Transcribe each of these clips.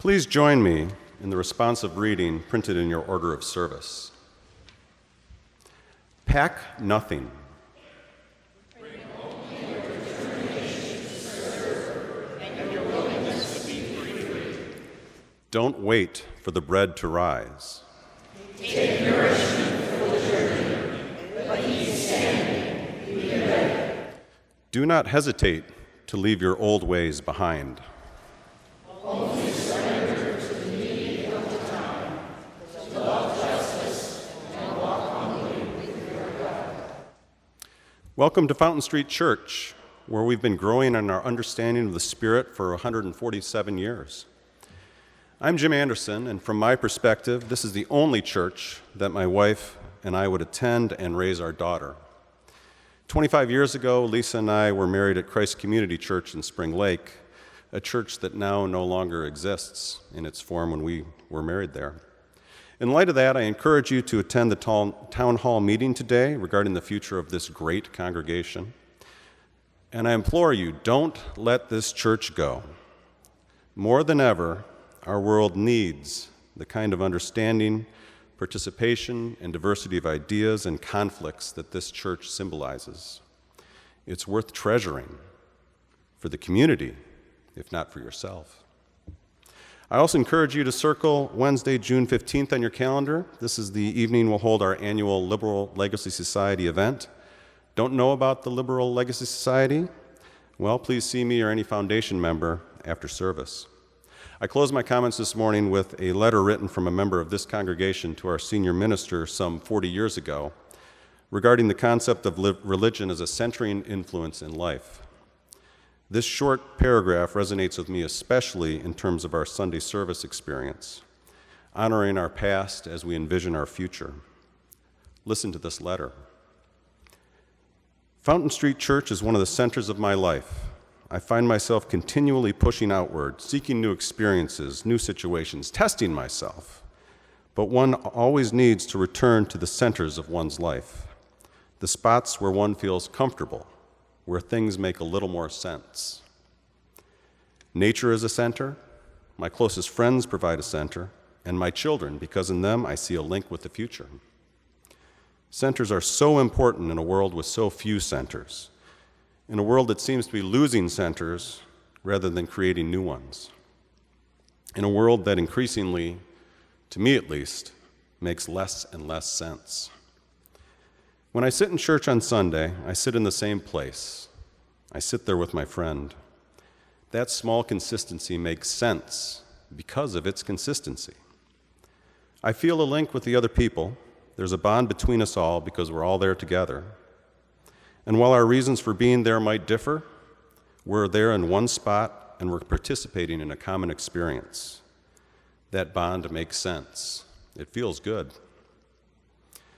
Please join me in the responsive reading printed in your order of service. Pack nothing. Bring only your determination to serve and your willingness to be free. Don't wait for the bread to rise. Take nourishment for the journey, but be standing, be ready. Do not hesitate to leave your old ways behind. Only surrender to the need of the time, to love justice and walk humbly with your God. Welcome to Fountain Street Church, where we've been growing in our understanding of the Spirit for 147 years. I'm Jim Anderson, and from my perspective, this is the only church that my wife and I would attend and raise our daughter. 25 years ago, Lisa and I were married at Christ Community Church in Spring Lake, a church that now no longer exists in its form when we were married there. In light of that, I encourage you to attend the town hall meeting today regarding the future of this great congregation. And I implore you, don't let this church go. More than ever, our world needs the kind of understanding, participation, and diversity of ideas and conflicts that this church symbolizes. It's worth treasuring for the community, if not for yourself. I also encourage you to circle Wednesday, June 15th on your calendar. This is the evening we'll hold our annual Liberal Legacy Society event. Don't know about the Liberal Legacy Society? Well, please see me or any foundation member after service. I close my comments this morning with a letter written from a member of this congregation to our senior minister some 40 years ago regarding the concept of religion as a centering influence in life. This short paragraph resonates with me especially in terms of our Sunday service experience, honoring our past as we envision our future. Listen to this letter. Fountain Street Church is one of the centers of my life. I find myself continually pushing outward, seeking new experiences, new situations, testing myself. But one always needs to return to the centers of one's life, the spots where one feels comfortable, where things make a little more sense. Nature is a center, my closest friends provide a center, and my children, because in them I see a link with the future. Centers are so important in a world with so few centers, in a world that seems to be losing centers rather than creating new ones, in a world that increasingly, to me at least, makes less and less sense. When I sit in church on Sunday, I sit in the same place. I sit there with my friend. That small consistency makes sense because of its consistency. I feel a link with the other people. There's a bond between us all because we're all there together. And while our reasons for being there might differ, we're there in one spot and we're participating in a common experience. That bond makes sense. It feels good.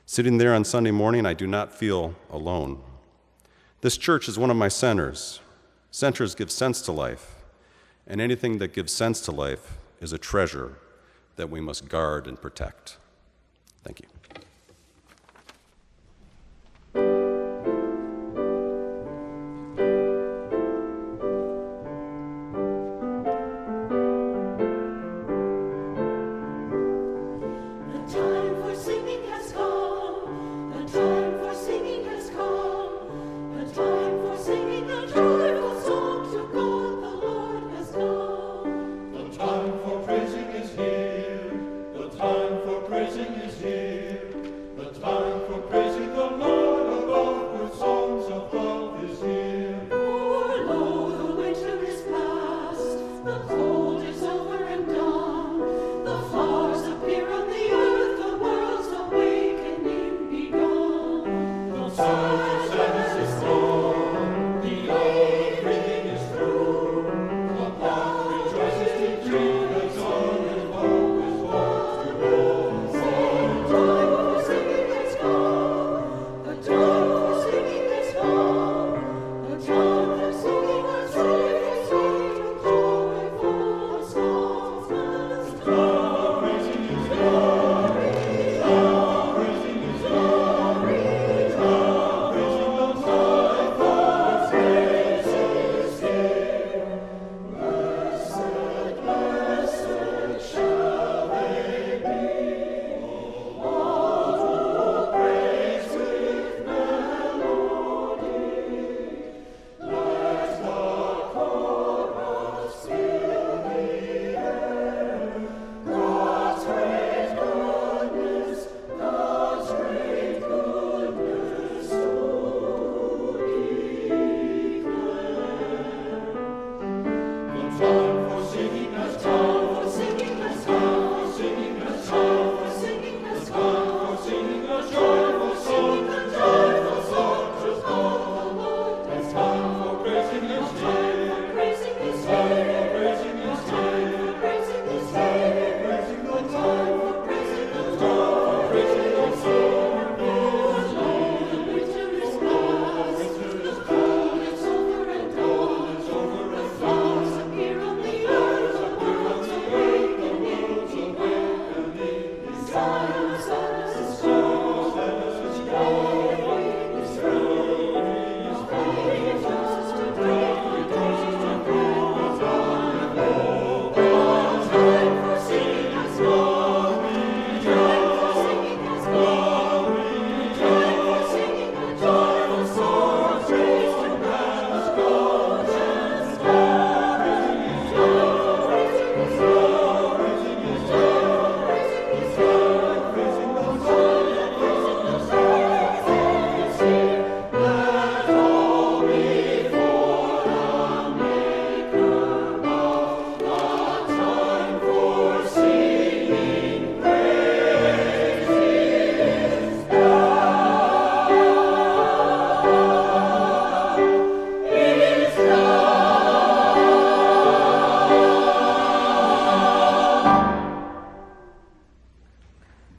Sitting there on Sunday morning, I do not feel alone. This church is one of my centers. Centers give sense to life, and anything that gives sense to life is a treasure that we must guard and protect. Thank you. Joyful.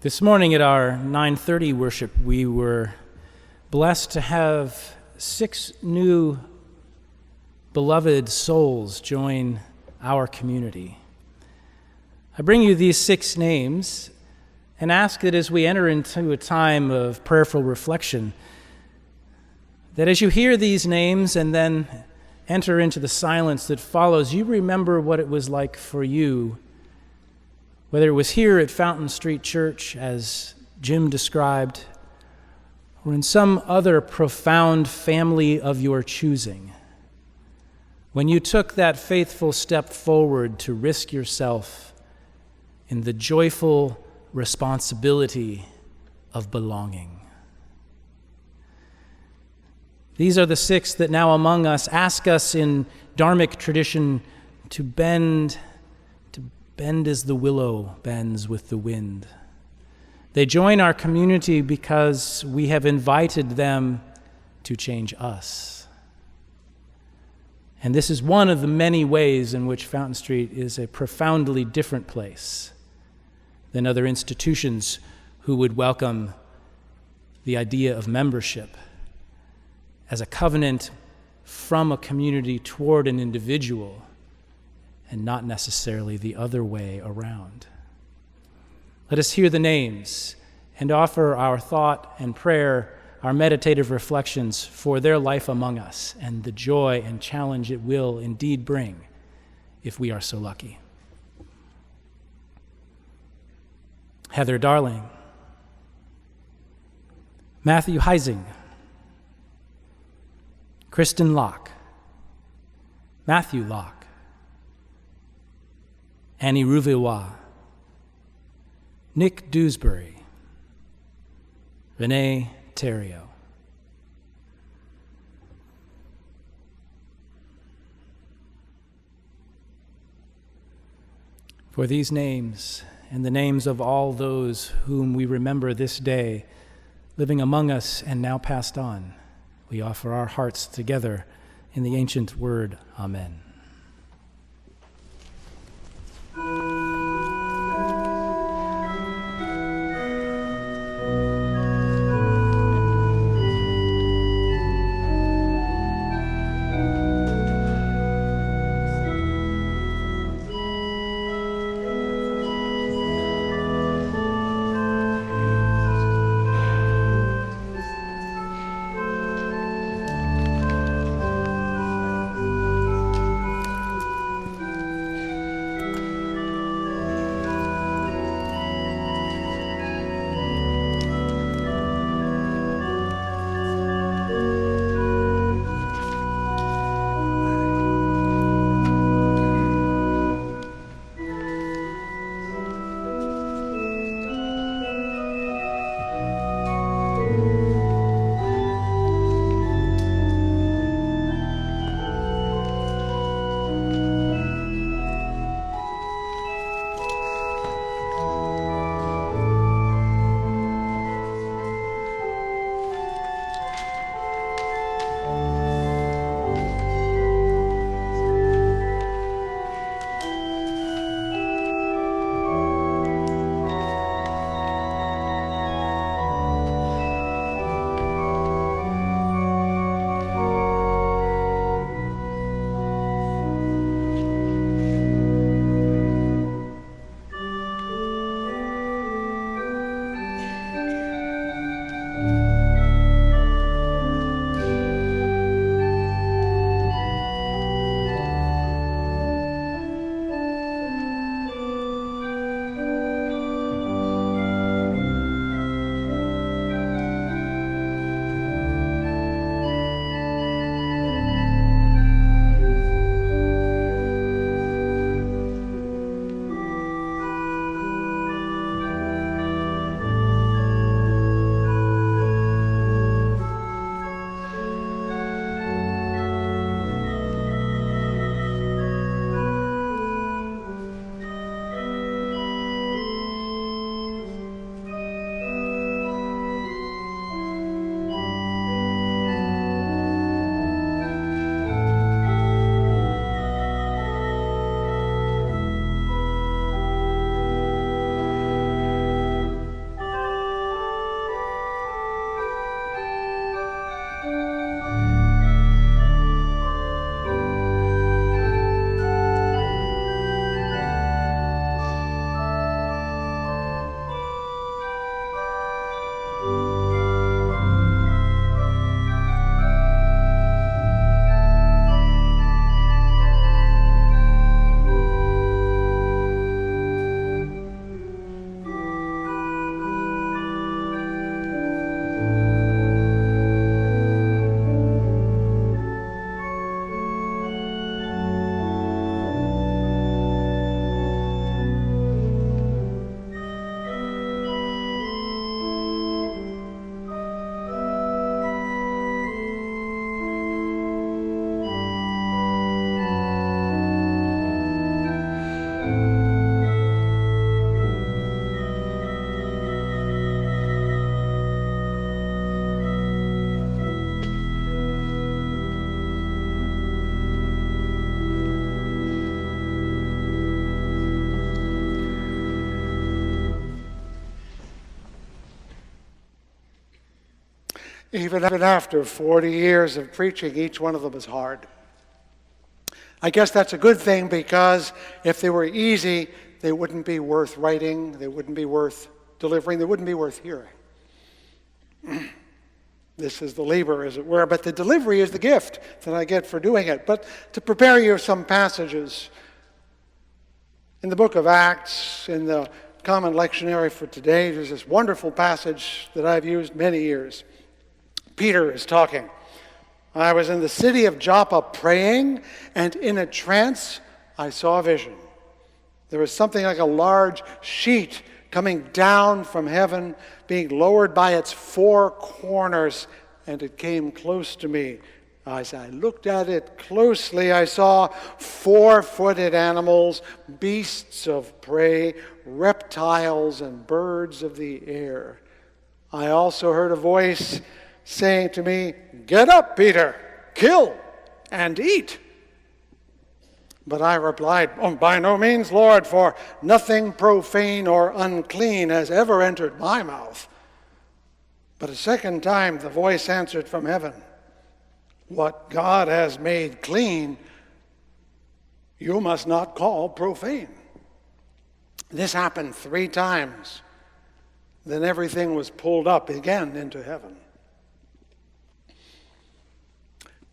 This morning at our 9:30 worship, we were blessed to have 6 new beloved souls join our community. I bring you these 6 names and ask that as we enter into a time of prayerful reflection, that as you hear these names and then enter into the silence that follows, you remember what it was like for you, whether it was here at Fountain Street Church, as Jim described, or in some other profound family of your choosing, when you took that faithful step forward to risk yourself in the joyful responsibility of belonging. These are the 6 that now among us ask us in Dharmic tradition to bend as the willow bends with the wind. They join our community because we have invited them to change us. And this is one of the many ways in which Fountain Street is a profoundly different place than other institutions who would welcome the idea of membership as a covenant from a community toward an individual, and not necessarily the other way around. Let us hear the names and offer our thought and prayer, our meditative reflections for their life among us and the joy and challenge it will indeed bring if we are so lucky. Heather Darling, Matthew Heising, Kristen Locke, Matthew Locke, Annie Rouvillois, Nick Dewsbury, Renee Theriault. For these names and the names of all those whom we remember this day, living among us and now passed on, we offer our hearts together in the ancient word, Amen. Even after 40 years of preaching, each one of them is hard. I guess that's a good thing, because if they were easy, they wouldn't be worth writing, they wouldn't be worth delivering, they wouldn't be worth hearing. This is the labor, as it were, but the delivery is the gift that I get for doing it. But to prepare you some passages in the book of Acts, in the Common Lectionary for today, there's this wonderful passage that I've used many years. Peter is talking. I was in the city of Joppa praying, and in a trance I saw a vision. There was something like a large sheet coming down from heaven, being lowered by its four corners, and it came close to me. As I looked at it closely, I saw four-footed animals, beasts of prey, reptiles, and birds of the air. I also heard a voice saying to me, "Get up, Peter, kill and eat." But I replied, "Oh, by no means, Lord, for nothing profane or unclean has ever entered my mouth." But a second time the voice answered from heaven, "What God has made clean, you must not call profane." This happened 3 times. Then everything was pulled up again into heaven.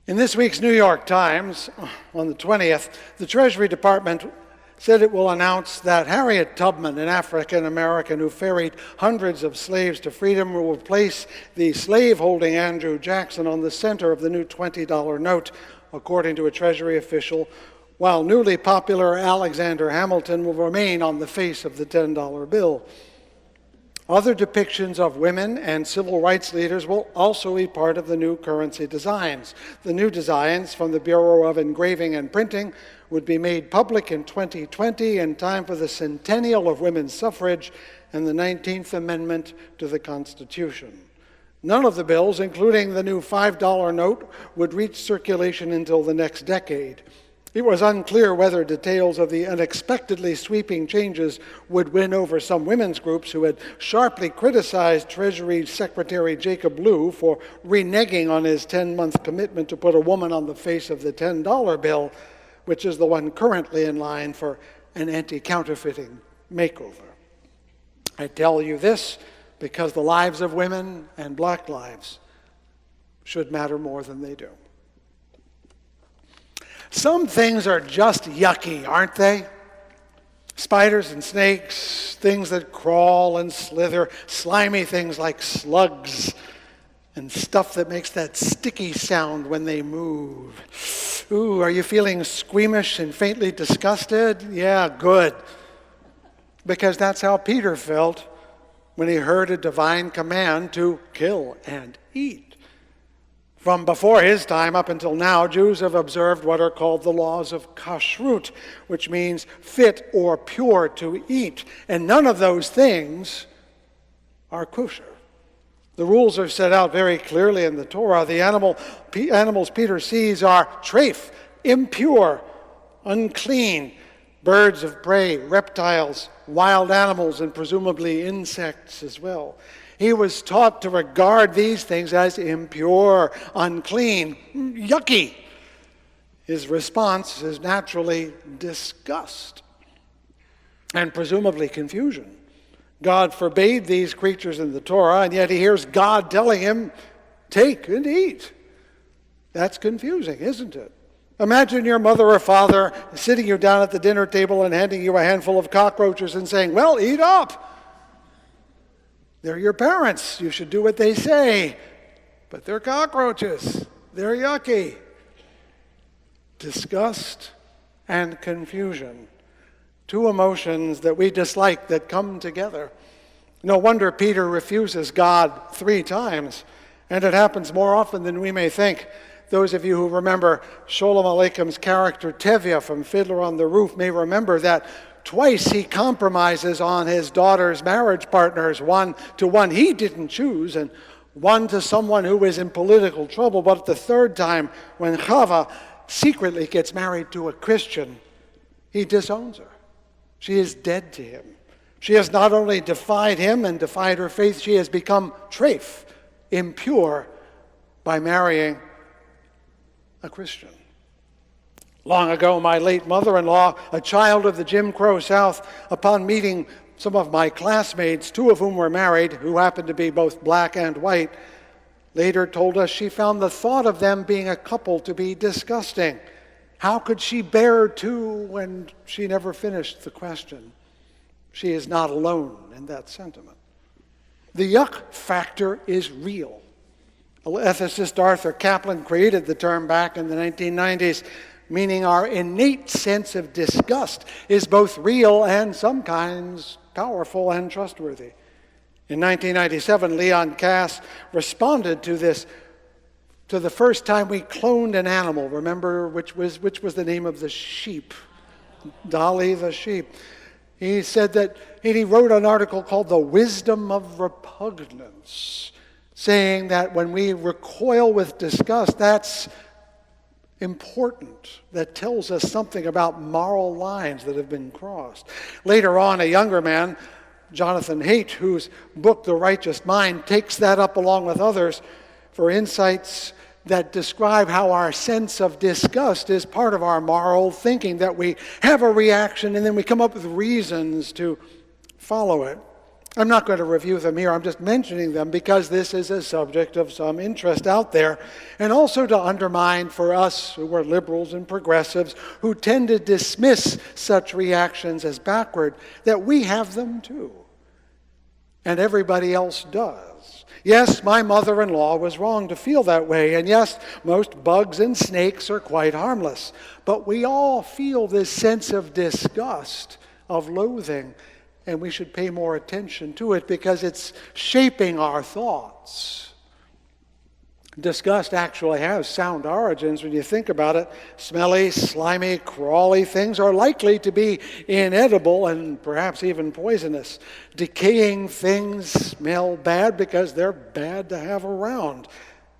In this week's New York Times, on the 20th, the Treasury Department said it will announce that Harriet Tubman, an African-American who ferried hundreds of slaves to freedom, will replace the slave-holding Andrew Jackson on the center of the new $20 note, according to a Treasury official, while newly popular Alexander Hamilton will remain on the face of the $10 bill. Other depictions of women and civil rights leaders will also be part of the new currency designs. The new designs from the Bureau of Engraving and Printing would be made public in 2020 in time for the centennial of women's suffrage and the 19th Amendment to the Constitution. None of the bills, including the new $5 note, would reach circulation until the next decade. It was unclear whether details of the unexpectedly sweeping changes would win over some women's groups who had sharply criticized Treasury Secretary Jacob Lew for reneging on his 10-month commitment to put a woman on the face of the $10 bill, which is the one currently in line for an anti-counterfeiting makeover. I tell you this because the lives of women and black lives should matter more than they do. Some things are just yucky, aren't they? Spiders and snakes, things that crawl and slither, slimy things like slugs, and stuff that makes that sticky sound when they move. Ooh, are you feeling squeamish and faintly disgusted? Yeah, good. Because that's how Peter felt when he heard a divine command to kill and eat. From before his time up until now, Jews have observed what are called the laws of kashrut, which means fit or pure to eat. And none of those things are kosher. The rules are set out very clearly in the Torah. The animals Peter sees are treif, impure, unclean, birds of prey, reptiles, wild animals, and presumably insects as well. He was taught to regard these things as impure, unclean, yucky. His response is naturally disgust and presumably confusion. God forbade these creatures in the Torah, and yet he hears God telling him, take and eat. That's confusing, isn't it? Imagine your mother or father sitting you down at the dinner table and handing you a handful of cockroaches and saying, well, eat up. They're your parents. You should do what they say. But they're cockroaches. They're yucky. Disgust and confusion. 2 emotions that we dislike that come together. No wonder Peter refuses God 3 times. And it happens more often than we may think. Those of you who remember Sholem Aleicham's character Tevye from Fiddler on the Roof may remember that twice he compromises on his daughter's marriage partners, one to one he didn't choose, and one to someone who was in political trouble. But the 3rd time, when Chava secretly gets married to a Christian, he disowns her. She is dead to him. She has not only defied him and defied her faith, she has become treif, impure, by marrying a Christian. Long ago, my late mother-in-law, a child of the Jim Crow South, upon meeting some of my classmates, two of whom were married, who happened to be both black and white, later told us she found the thought of them being a couple to be disgusting. How could she bear two when she never finished the question? She is not alone in that sentiment. The yuck factor is real. Ethicist Arthur Caplan created the term back in the 1990s, meaning our innate sense of disgust is both real and sometimes powerful and trustworthy. In 1997, Leon Kass responded to this, to the first time we cloned an animal. Remember which was the name of the sheep? Dolly the sheep. He said that, and he wrote an article called The Wisdom of Repugnance, saying that when we recoil with disgust, that's important. That tells us something about moral lines that have been crossed. Later on, a younger man, Jonathan Haidt, whose book, The Righteous Mind, takes that up along with others for insights that describe how our sense of disgust is part of our moral thinking, that we have a reaction and then we come up with reasons to follow it. I'm not going to review them here. I'm just mentioning them because this is a subject of some interest out there, and also to undermine for us who are liberals and progressives who tend to dismiss such reactions as backward, that we have them too. And everybody else does. Yes, my mother-in-law was wrong to feel that way, and yes, most bugs and snakes are quite harmless. But we all feel this sense of disgust, of loathing, and we should pay more attention to it because it's shaping our thoughts. Disgust actually has sound origins when you think about it. Smelly, slimy, crawly things are likely to be inedible and perhaps even poisonous. Decaying things smell bad because they're bad to have around.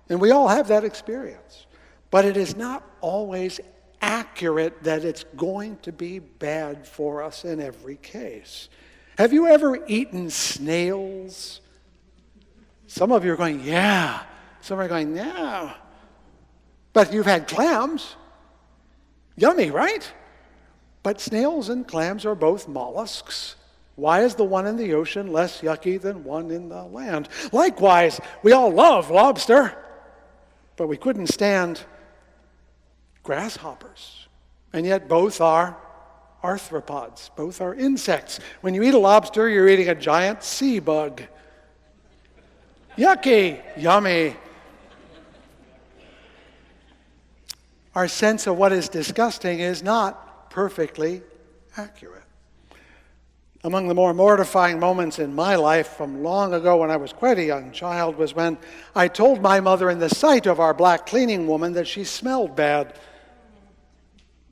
And we all have that experience. But it is not always accurate that it's going to be bad for us in every case. Have you ever eaten snails? Some of you are going, yeah. Some are going, no. But you've had clams. Yummy, right? But snails and clams are both mollusks. Why is the one in the ocean less yucky than one in the land? Likewise, we all love lobster, but we couldn't stand grasshoppers. And yet both are arthropods. Both are insects. When you eat a lobster, you're eating a giant sea bug. Yucky, yummy. Our sense of what is disgusting is not perfectly accurate. Among the more mortifying moments in my life from long ago when I was quite a young child was when I told my mother in the sight of our black cleaning woman that she smelled bad.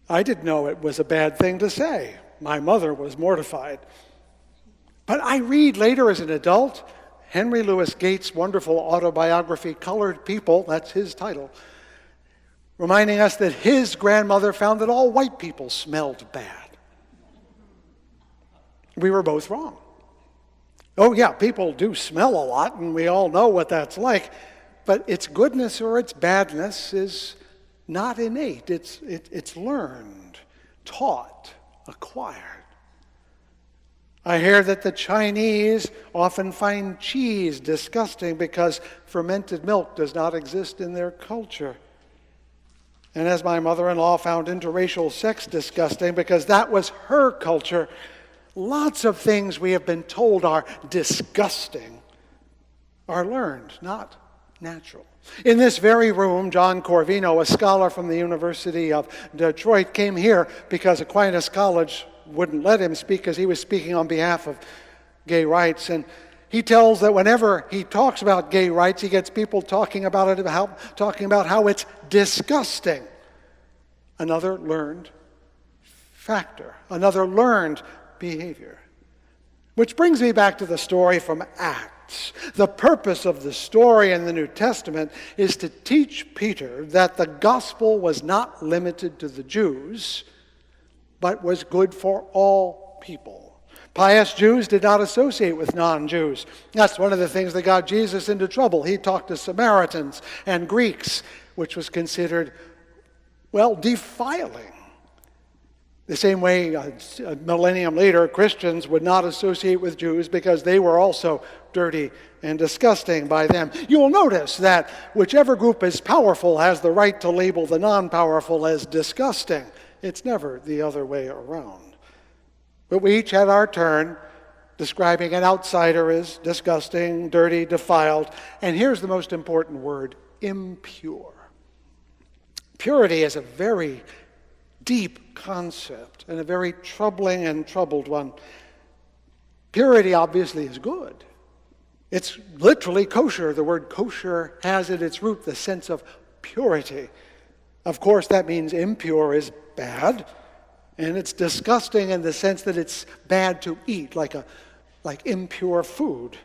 I didn't know it was a bad thing to say. My mother was mortified. But I read later as an adult Henry Louis Gates' wonderful autobiography, Colored People, that's his title, reminding us that his grandmother found that all white people smelled bad. We were both wrong. Oh yeah, people do smell a lot, and we all know what that's like, but its goodness or its badness is not innate. It's learned, taught, acquired. I hear that the Chinese often find cheese disgusting because fermented milk does not exist in their culture. And as my mother-in-law found interracial sex disgusting because that was her culture, lots of things we have been told are disgusting are learned, not natural. In this very room, John Corvino, a scholar from the University of Detroit, came here because Aquinas College wouldn't let him speak because he was speaking on behalf of gay rights. And he tells that whenever he talks about gay rights, he gets people talking about how it's disgusting. Another learned factor, another learned behavior. Which brings me back to the story from Acts. The purpose of the story in the New Testament is to teach Peter that the gospel was not limited to the Jews, but was good for all people. Pious Jews did not associate with non-Jews. That's one of the things that got Jesus into trouble. He talked to Samaritans and Greeks, which was considered, well, defiling. The same way a millennium later, Christians would not associate with Jews because they were also dirty and disgusting by them. You will notice that whichever group is powerful has the right to label the non-powerful as disgusting. It's never the other way around. But we each had our turn describing an outsider as disgusting, dirty, defiled. And here's the most important word: impure. Purity is a very deep concept and a very troubling and troubled one. Purity obviously is good. It's literally kosher. The word kosher has at its root the sense of purity. Of course, that means impure is bad, and it's disgusting in the sense that it's bad to eat, like impure food.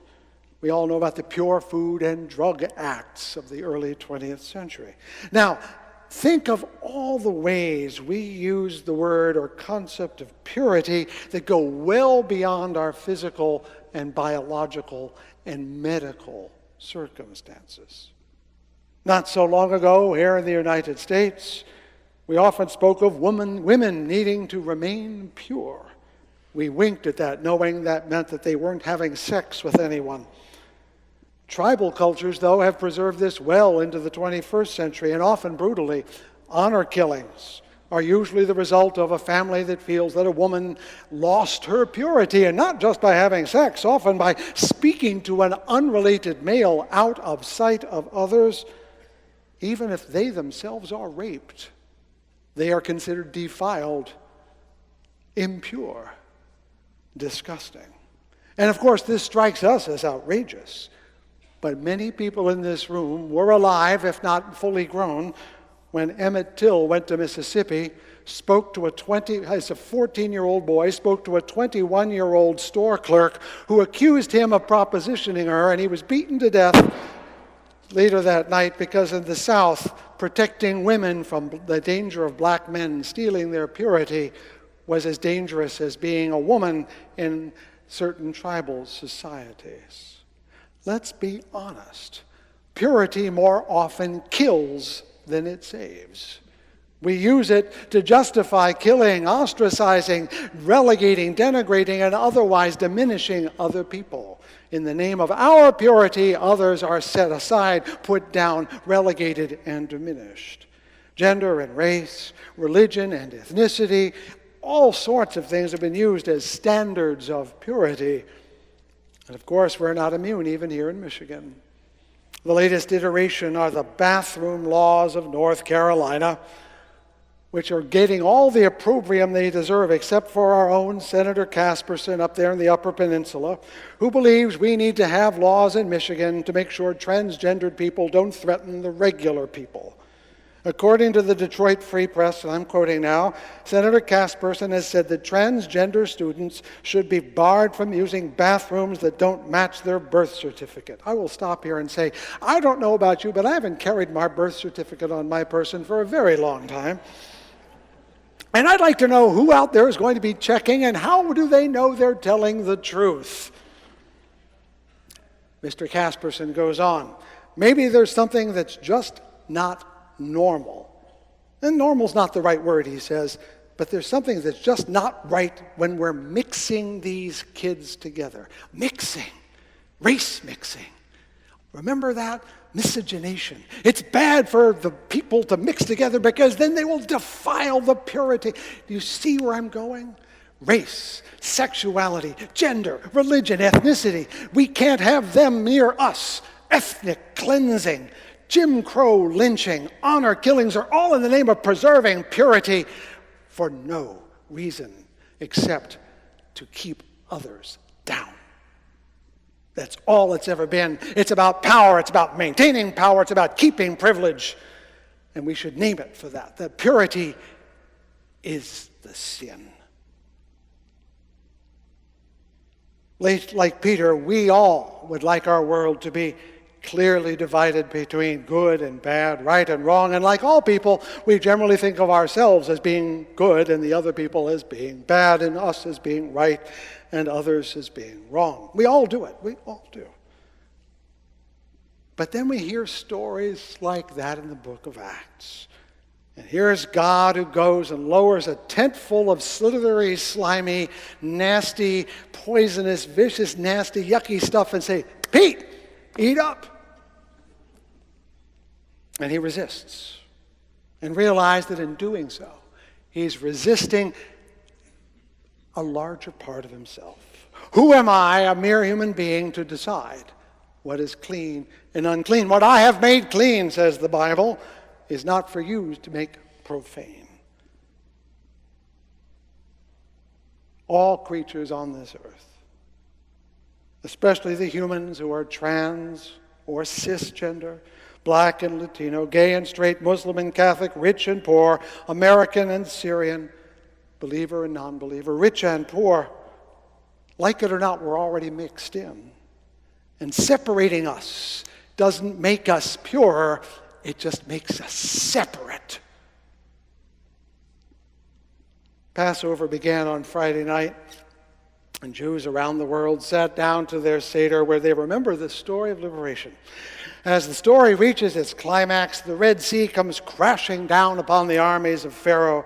We all know about the Pure Food and Drug Acts of the early 20th century. Now, think of all the ways we use the word or concept of purity that go well beyond our physical and biological and medical circumstances. Not so long ago, here in the United States, we often spoke of women needing to remain pure. We winked at that, knowing that meant that they weren't having sex with anyone. Tribal cultures, though, have preserved this well into the 21st century, and often brutally. Honor killings are usually the result of a family that feels that a woman lost her purity, and not just by having sex, often by speaking to an unrelated male out of sight of others. Even if they themselves are raped, they are considered defiled, impure, disgusting. And of course, this strikes us as outrageous. But many people in this room were alive, if not fully grown, when Emmett Till went to Mississippi, spoke to as a 14-year-old boy, spoke to a 21-year-old store clerk who accused him of propositioning her, and he was beaten to death later that night because in the South, protecting women from the danger of black men stealing their purity was as dangerous as being a woman in certain tribal societies. Let's be honest. Purity more often kills than it saves. We use it to justify killing, ostracizing, relegating, denigrating, and otherwise diminishing other people. In the name of our purity, others are set aside, put down, relegated, and diminished. Gender and race, religion and ethnicity, all sorts of things have been used as standards of purity. And of course, we're not immune, even here in Michigan. The latest iteration are the bathroom laws of North Carolina, which are getting all the opprobrium they deserve, except for our own Senator Casperson up there in the Upper Peninsula, who believes we need to have laws in Michigan to make sure transgendered people don't threaten the regular people. According to the Detroit Free Press, and I'm quoting now, Senator Casperson has said that transgender students should be barred from using bathrooms that don't match their birth certificate. I will stop here and say, I don't know about you, but I haven't carried my birth certificate on my person for a very long time. And I'd like to know who out there is going to be checking, and how do they know they're telling the truth? Mr. Casperson goes on, maybe there's something that's just not normal. And normal's not the right word, he says, but there's something that's just not right when we're mixing these kids together. Mixing, race mixing. Remember that? Miscegenation. It's bad for the people to mix together because then they will defile the purity. Do you see where I'm going? Race, sexuality, gender, religion, ethnicity. We can't have them near us. Ethnic cleansing, Jim Crow lynching, honor killings are all in the name of preserving purity for no reason except to keep others down. That's all it's ever been. It's about power. It's about maintaining power. It's about keeping privilege. And we should name it for that. That purity is the sin. Like Peter, we all would like our world to be clearly divided between good and bad, right and wrong. And like all people, we generally think of ourselves as being good and the other people as being bad and us as being right and others as being wrong. We all do it. We all do. But then we hear stories like that in the book of Acts. And here's God who goes and lowers a tent full of slithery, slimy, nasty, poisonous, vicious, nasty, yucky stuff and say, Pete, eat up. And he resists and realizes that in doing so, he's resisting a larger part of himself. Who am I, a mere human being, to decide what is clean and unclean? What I have made clean, says the Bible, is not for you to make profane. All creatures on this earth, especially the humans who are trans or cisgender, black and Latino, gay and straight, Muslim and Catholic, rich and poor, American and Syrian, believer and non-believer, rich and poor, like it or not, we're already mixed in. And separating us doesn't make us purer, it just makes us separate. Passover began on Friday night, and Jews around the world sat down to their Seder where they remember the story of liberation. As the story reaches its climax, the Red Sea comes crashing down upon the armies of Pharaoh,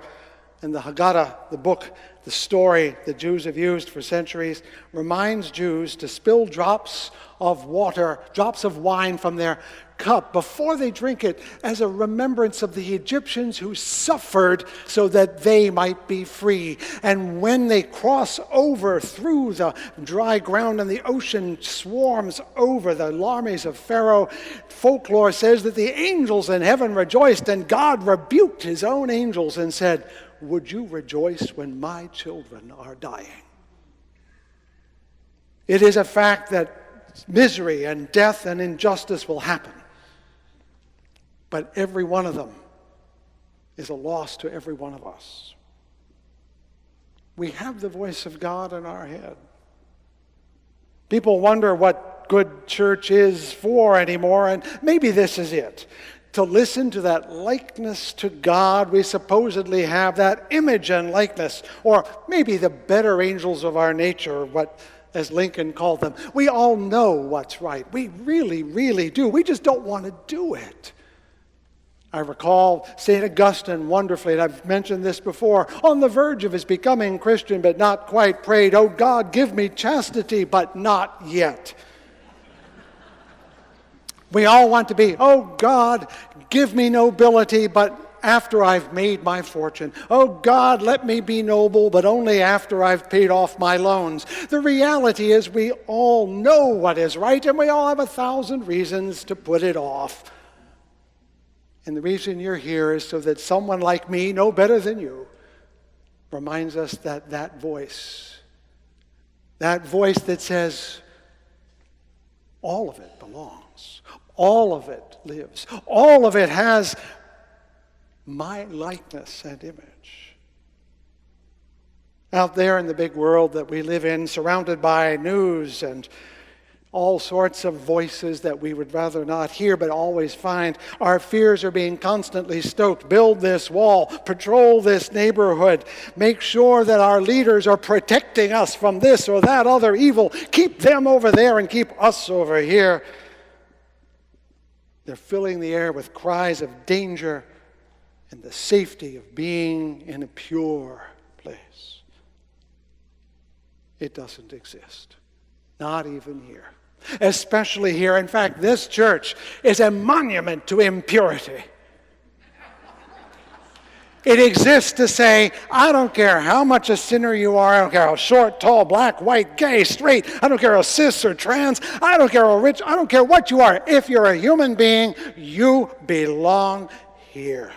and the Haggadah, the book, the story the Jews have used for centuries, reminds Jews to spill drops of water, drops of wine from their cup before they drink it as a remembrance of the Egyptians who suffered so that they might be free. And when they cross over through the dry ground and the ocean swarms over the armies of Pharaoh, folklore says that the angels in heaven rejoiced, and God rebuked his own angels and said, "Would you rejoice when my children are dying?" It is a fact that misery and death and injustice will happen. But every one of them is a loss to every one of us. We have the voice of God in our head. People wonder what good church is for anymore, and maybe this is it. To listen to that likeness to God we supposedly have, that image and likeness, or maybe the better angels of our nature, what as Lincoln called them. We all know what's right. We really, really do. We just don't want to do it. I recall St. Augustine wonderfully, and I've mentioned this before, on the verge of his becoming Christian, but not quite, prayed, "Oh God, give me chastity, but not yet." We all want to be, "Oh God, give me nobility, but after I've made my fortune. Oh God, let me be noble, but only after I've paid off my loans." The reality is we all know what is right, and we all have 1,000 reasons to put it off. And the reason you're here is so that someone like me, no better than you, reminds us that that voice that says, all of it belongs, all of it lives, all of it has my likeness and image. Out there in the big world that we live in, surrounded by news and all sorts of voices that we would rather not hear but always find, our fears are being constantly stoked. Build this wall, patrol this neighborhood, make sure that our leaders are protecting us from this or that other evil, keep them over there and keep us over here. They're filling the air with cries of danger and the safety of being in a pure place. It doesn't exist, not even here. Especially here. In fact, this church is a monument to impurity. It exists to say, I don't care how much a sinner you are, I don't care how short, tall, black, white, gay, straight, I don't care how cis or trans, I don't care how rich, I don't care what you are. If you're a human being, you belong here.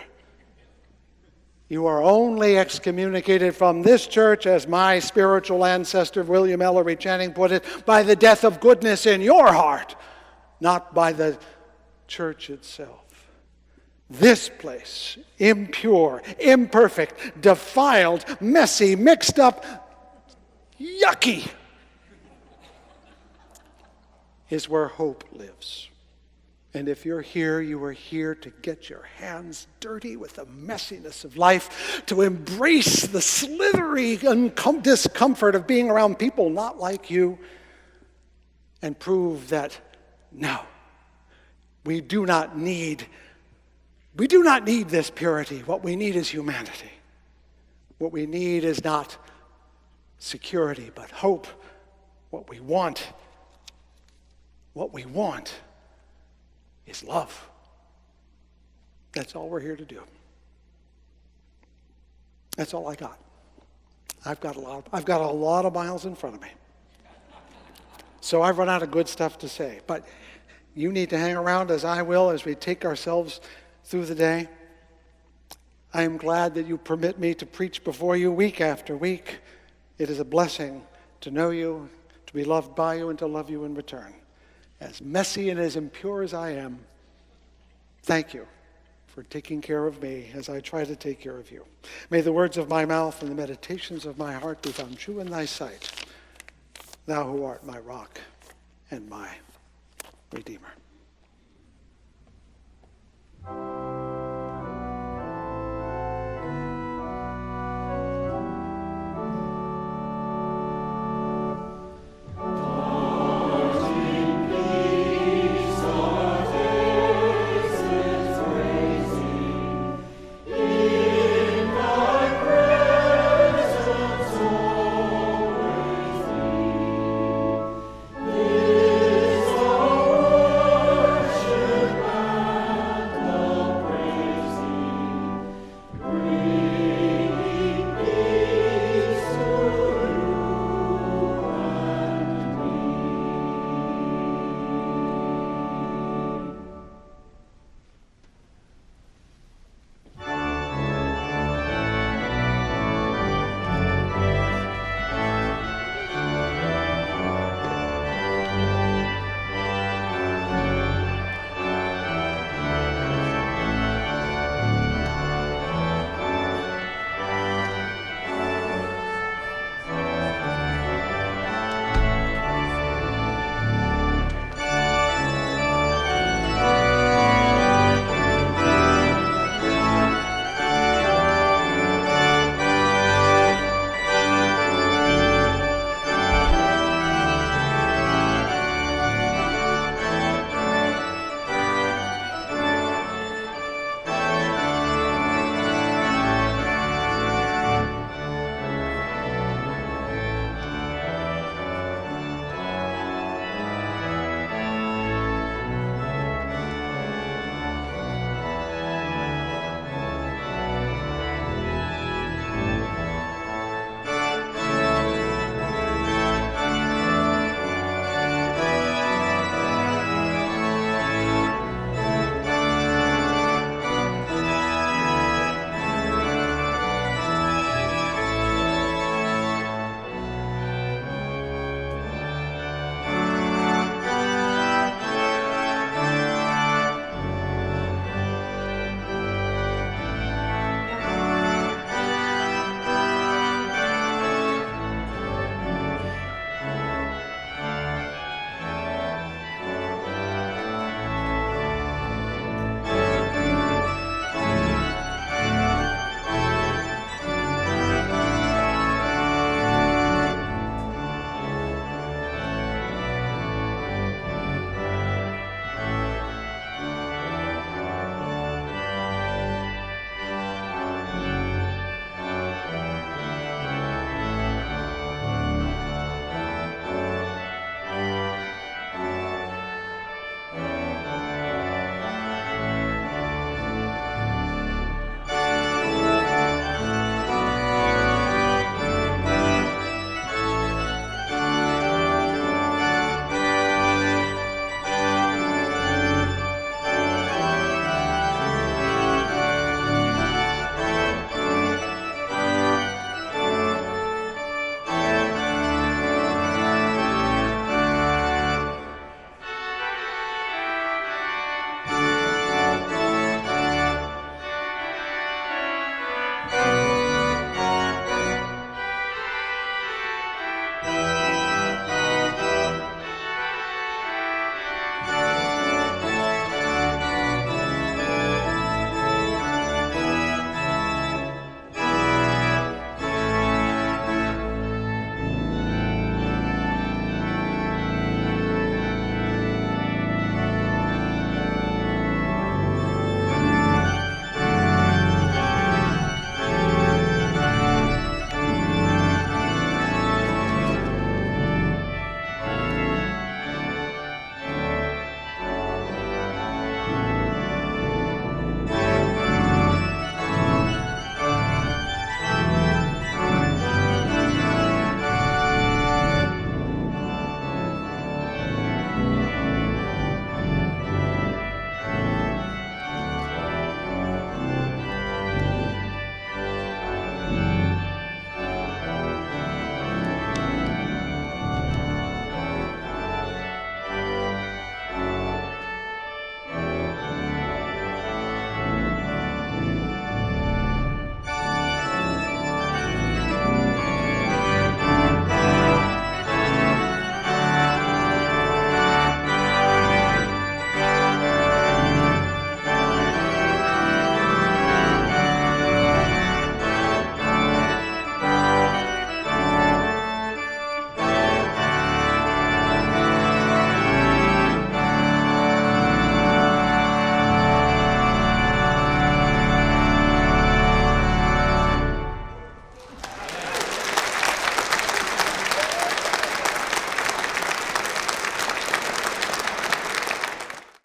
You are only excommunicated from this church, as my spiritual ancestor William Ellery Channing put it, by the death of goodness in your heart, not by the church itself. This place, impure, imperfect, defiled, messy, mixed up, yucky, is where hope lives. And if you're here, you are here to get your hands dirty with the messiness of life, to embrace the slithery discomfort of being around people not like you, and prove that, no, we do not need this purity. What we need is humanity. What we need is not security, but hope. What we want is love. That's all we're here to do. That's all I got. I've got a lot of miles in front of me. So I've run out of good stuff to say. But you need to hang around, as I will, as we take ourselves through the day. I am glad that you permit me to preach before you week after week. It is a blessing to know you, to be loved by you, and to love you in return. As messy and as impure as I am, thank you for taking care of me as I try to take care of you. May the words of my mouth and the meditations of my heart be found true in thy sight, thou who art my rock and my Redeemer.